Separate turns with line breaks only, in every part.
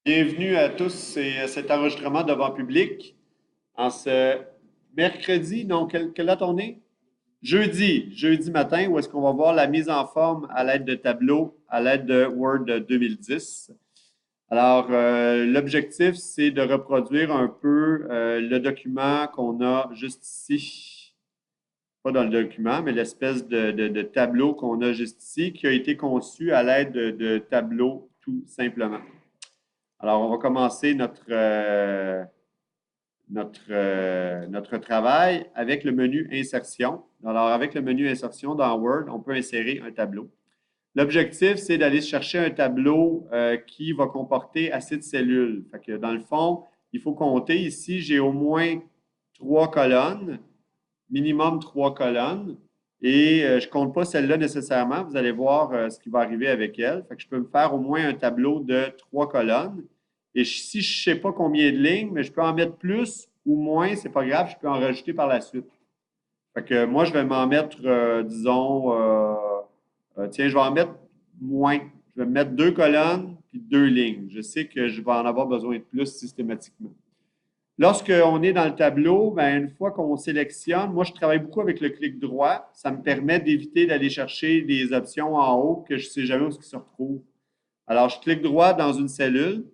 Bienvenue à tous et à cet enregistrement devant public en ce mercredi, non, quelle date on est? Jeudi matin, où est-ce qu'on va voir la mise en forme à l'aide de tableaux, à l'aide de Word 2010. Alors, l'objectif, c'est de reproduire un peu le document qu'on a juste ici. Pas dans le document, mais l'espèce de tableau qu'on a juste ici, qui a été conçu à l'aide de tableaux tout simplement. Alors, on va commencer notre travail avec le menu Insertion. Alors, avec le menu Insertion dans Word, on peut insérer un tableau. L'objectif, c'est d'aller chercher un tableau qui va comporter assez de cellules. Fait que dans le fond, il faut compter ici, j'ai au moins 3 colonnes, minimum 3 colonnes. Et je ne compte pas celle-là nécessairement. Vous allez voir ce qui va arriver avec elle. Fait que je peux me faire au moins un tableau de 3 colonnes. Et si je ne sais pas combien de lignes, mais je peux en mettre plus ou moins, c'est pas grave, je peux en rajouter par la suite. Fait que moi, je vais m'en mettre, disons, tiens, je vais en mettre moins. Je vais mettre 2 colonnes puis 2 lignes. Je sais que je vais en avoir besoin de plus systématiquement. Lorsqu'on est dans le tableau, ben, une fois qu'on sélectionne, moi je travaille beaucoup avec le clic droit. Ça me permet d'éviter d'aller chercher des options en haut que je ne sais jamais où ils se retrouvent. Alors, je clique droit dans une cellule,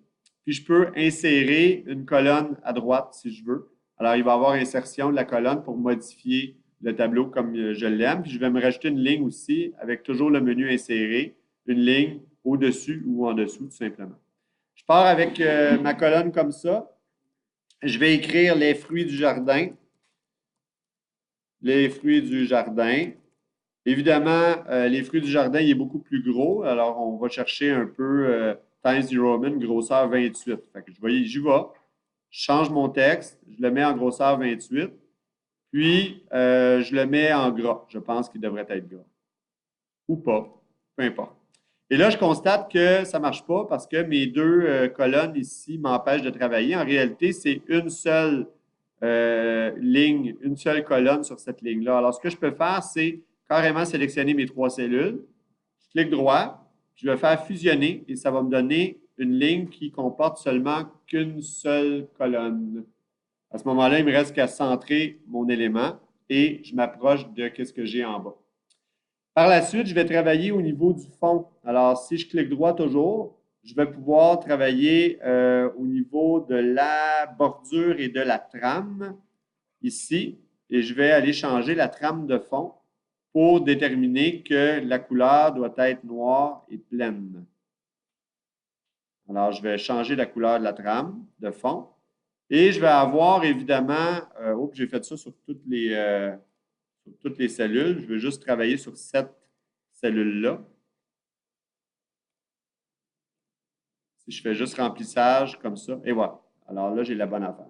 puis je peux insérer une colonne à droite si je veux. Alors, il va y avoir insertion de la colonne pour modifier le tableau comme je l'aime. Puis je vais me rajouter une ligne aussi avec toujours le menu insérer, une ligne au-dessus ou en dessous, tout simplement. Je pars avec ma colonne comme ça. Je vais écrire les fruits du jardin. Les fruits du jardin. Évidemment, les fruits du jardin, il est beaucoup plus gros. Alors, on va chercher un peu Times New Roman, grosseur 28. Fait que j'y vais. Je change mon texte. Je le mets en grosseur 28. Puis, je le mets en gras. Je pense qu'il devrait être gras. Ou pas. Peu importe. Et là, je constate que ça ne marche pas parce que mes deux colonnes ici m'empêchent de travailler. En réalité, c'est une seule ligne, une seule colonne sur cette ligne-là. Alors, ce que je peux faire, c'est carrément sélectionner mes 3 cellules. Je clique droit, je vais faire fusionner et ça va me donner une ligne qui comporte seulement qu'une seule colonne. À ce moment-là, il me reste qu'à centrer mon élément et je m'approche de ce que j'ai en bas. Par la suite, je vais travailler au niveau du fond. Alors, si je clique droit toujours, je vais pouvoir travailler au niveau de la bordure et de la trame ici. Et je vais aller changer la trame de fond pour déterminer que la couleur doit être noire et pleine. Alors, je vais changer la couleur de la trame de fond. Et je vais avoir évidemment, j'ai fait ça sur toutes les cellules. Je vais juste travailler sur cette cellule-là. Si je fais juste remplissage comme ça, et voilà. Alors là, j'ai la bonne affaire.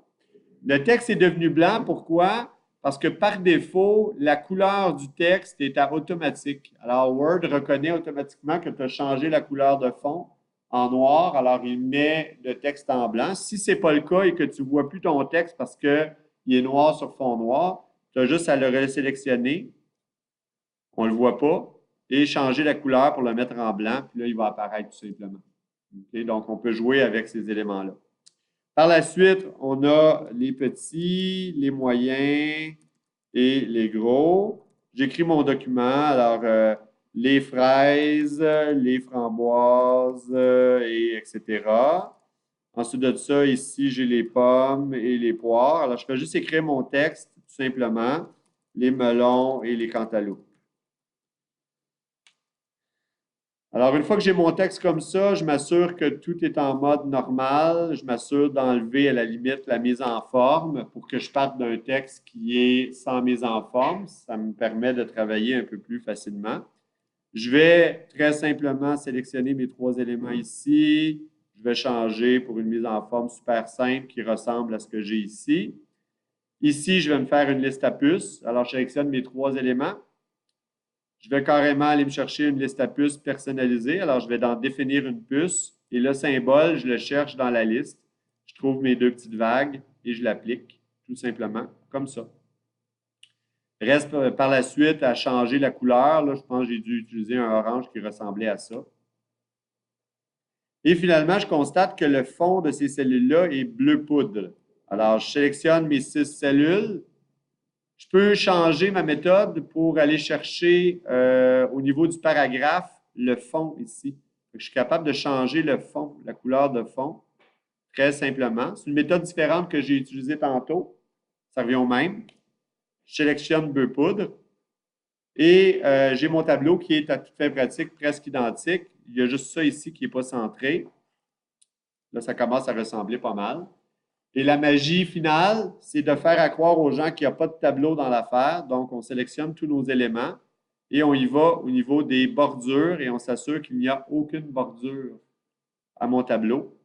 Le texte est devenu blanc. Pourquoi? Parce que par défaut, la couleur du texte est à automatique. Alors, Word reconnaît automatiquement que tu as changé la couleur de fond en noir. Alors, il met le texte en blanc. Si ce n'est pas le cas et que tu ne vois plus ton texte parce qu'il est noir sur fond noir, tu as juste à le resélectionner. On ne le voit pas. Et changer la couleur pour le mettre en blanc. Puis là, il va apparaître tout simplement. Okay? Donc, on peut jouer avec ces éléments-là. Par la suite, on a les petits, les moyens et les gros. J'écris mon document. Alors, les fraises, les framboises, et etc. Ensuite de ça, ici, j'ai les pommes et les poires. Alors, je vais juste écrire mon texte, tout simplement, les melons et les cantaloupes. Alors, une fois que j'ai mon texte comme ça, je m'assure que tout est en mode normal. Je m'assure d'enlever à la limite la mise en forme pour que je parte d'un texte qui est sans mise en forme. Ça me permet de travailler un peu plus facilement. Je vais très simplement sélectionner mes 3 éléments ici. Je vais changer pour une mise en forme super simple qui ressemble à ce que j'ai ici. Ici, je vais me faire une liste à puces. Alors, je sélectionne mes 3 éléments. Je vais carrément aller me chercher une liste à puces personnalisée. Alors, je vais dans définir une puce et le symbole, je le cherche dans la liste. Je trouve mes 2 petites vagues et je l'applique tout simplement comme ça. Reste par la suite à changer la couleur. Là, je pense que j'ai dû utiliser un orange qui ressemblait à ça. Et finalement, je constate que le fond de ces cellules-là est bleu poudre. Alors, je sélectionne mes 6 cellules. Je peux changer ma méthode pour aller chercher au niveau du paragraphe le fond ici. Je suis capable de changer le fond, la couleur de fond, très simplement. C'est une méthode différente que j'ai utilisée tantôt. Ça revient au même. Je sélectionne bleu poudre et j'ai mon tableau qui est à toute fin pratique presque identique. Il y a juste ça ici qui n'est pas centré. Là, ça commence à ressembler pas mal. Et la magie finale, c'est de faire à croire aux gens qu'il n'y a pas de tableau dans l'affaire. Donc, on sélectionne tous nos éléments et on y va au niveau des bordures et on s'assure qu'il n'y a aucune bordure à mon tableau.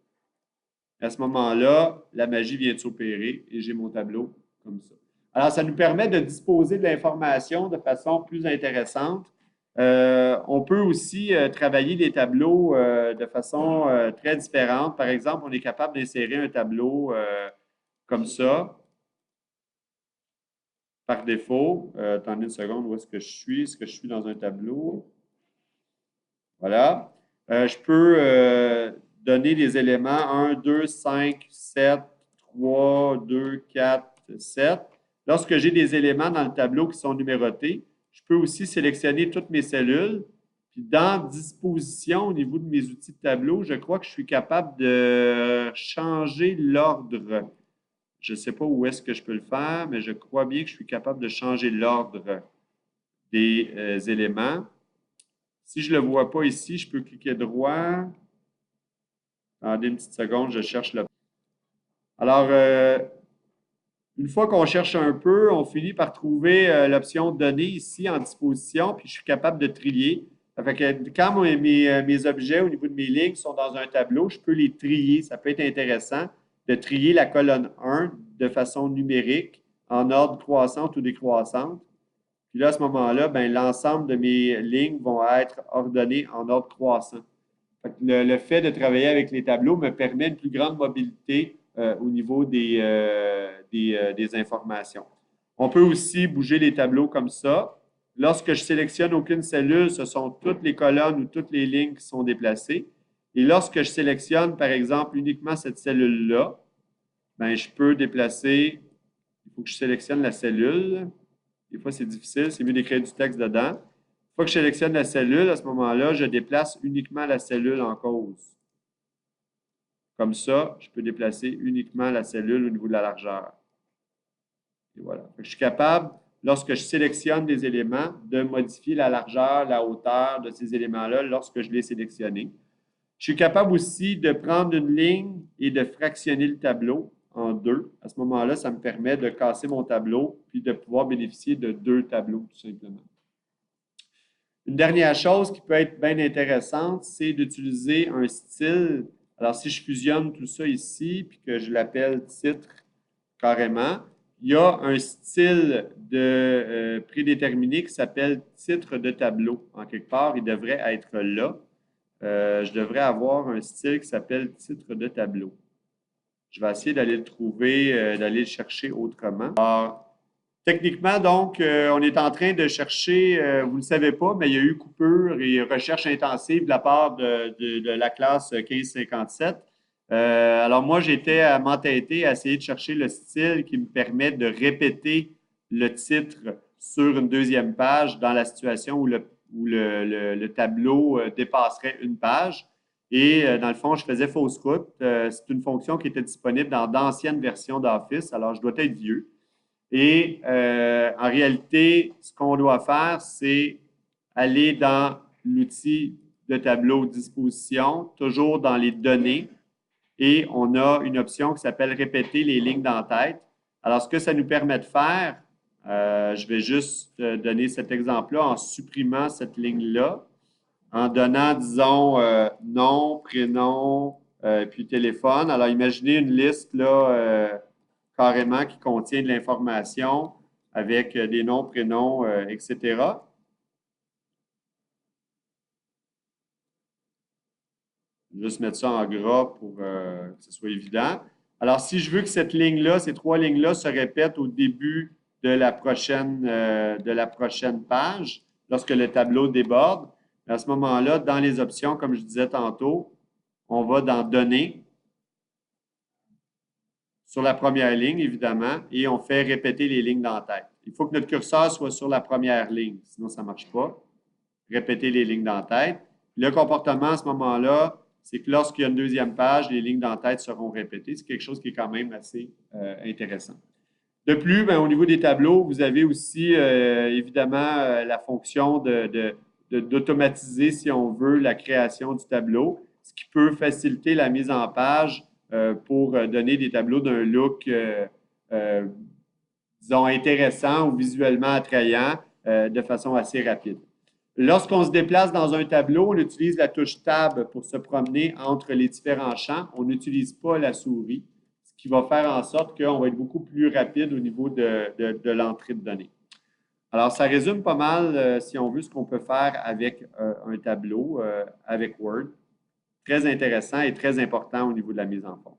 À ce moment-là, la magie vient de s'opérer et j'ai mon tableau comme ça. Alors, ça nous permet de disposer de l'information de façon plus intéressante. On peut aussi travailler des tableaux de façon très différente. Par exemple, on est capable d'insérer un tableau comme ça, par défaut. Attendez une seconde, où est-ce que je suis? Est-ce que je suis dans un tableau? Voilà. Je peux donner des éléments 1, 2, 5, 7, 3, 2, 4, 7. Lorsque j'ai des éléments dans le tableau qui sont numérotés, je peux aussi sélectionner toutes mes cellules. Puis dans Disposition, au niveau de mes outils de tableau, je crois que je suis capable de changer l'ordre. Je ne sais pas où est-ce que je peux le faire, mais je crois bien que je suis capable de changer l'ordre des éléments. Si je ne le vois pas ici, je peux cliquer droit. Attendez une petite seconde, je cherche le. Alors, une fois qu'on cherche un peu, on finit par trouver l'option Données ici en disposition, puis je suis capable de trier. Ça fait que quand mes objets au niveau de mes lignes sont dans un tableau, je peux les trier. Ça peut être intéressant de trier la colonne 1 de façon numérique, en ordre croissante ou décroissante. Puis là, à ce moment-là, ben, l'ensemble de mes lignes vont être ordonnées en ordre croissant. Le fait de travailler avec les tableaux me permet une plus grande mobilité au niveau des informations. On peut aussi bouger les tableaux comme ça. Lorsque je sélectionne aucune cellule, ce sont toutes les colonnes ou toutes les lignes qui sont déplacées. Et lorsque je sélectionne, par exemple, uniquement cette cellule-là, ben, je peux déplacer, il faut que je sélectionne la cellule. Des fois, c'est difficile, c'est mieux d'écrire du texte dedans. Une fois que je sélectionne la cellule, à ce moment-là, je déplace uniquement la cellule en cause. Comme ça, je peux déplacer uniquement la cellule au niveau de la largeur. Et voilà. Je suis capable, lorsque je sélectionne des éléments, de modifier la largeur, la hauteur de ces éléments-là lorsque je les sélectionne. Je suis capable aussi de prendre une ligne et de fractionner le tableau en deux. À ce moment-là, ça me permet de casser mon tableau puis de pouvoir bénéficier de deux tableaux, tout simplement. Une dernière chose qui peut être bien intéressante, c'est d'utiliser un style. Alors, si je fusionne tout ça ici, puis que je l'appelle titre carrément, il y a un style prédéterminé qui s'appelle titre de tableau. En quelque part, il devrait être là. Je devrais avoir un style qui s'appelle titre de tableau. Je vais essayer d'aller le trouver, d'aller le chercher autrement. Alors, techniquement, donc, on est en train de chercher, vous ne le savez pas, mais il y a eu coupure et recherche intensive de la part de la classe 1557. Alors, moi, j'étais à m'entêter à essayer de chercher le style qui me permet de répéter le titre sur une deuxième page dans la situation où le tableau dépasserait une page. Et dans le fond, je faisais fausse route. C'est une fonction qui était disponible dans d'anciennes versions d'Office, alors je dois être vieux. Et en réalité, ce qu'on doit faire, c'est aller dans l'outil de tableau disposition, toujours dans les données, et on a une option qui s'appelle répéter les lignes d'en-tête. Alors, ce que ça nous permet de faire, je vais juste donner cet exemple-là en supprimant cette ligne-là, en donnant, disons, nom, prénom, puis téléphone. Alors, imaginez une liste là, carrément qui contient de l'information avec des noms, prénoms, etc. Je vais juste mettre ça en gras pour que ce soit évident. Alors, si je veux que cette ligne-là, ces trois lignes-là se répètent au début de la prochaine page, lorsque le tableau déborde, à ce moment-là, dans les options, comme je disais tantôt, on va dans Données, sur la première ligne, évidemment, et on fait répéter les lignes d'en-tête. Il faut que notre curseur soit sur la première ligne, sinon ça ne marche pas. Répéter les lignes d'en-tête. Le comportement à ce moment-là, c'est que lorsqu'il y a une deuxième page, les lignes d'en-tête seront répétées. C'est quelque chose qui est quand même assez intéressant. De plus, bien, au niveau des tableaux, vous avez aussi évidemment la fonction d'automatiser, si on veut, la création du tableau, ce qui peut faciliter la mise en page pour donner des tableaux d'un look, disons, intéressant ou visuellement attrayant de façon assez rapide. Lorsqu'on se déplace dans un tableau, on utilise la touche Tab pour se promener entre les différents champs. On n'utilise pas la souris, ce qui va faire en sorte qu'on va être beaucoup plus rapide au niveau de l'entrée de données. Alors, ça résume pas mal, si on veut, ce qu'on peut faire avec un tableau, avec Word. Très intéressant et très important au niveau de la mise en forme.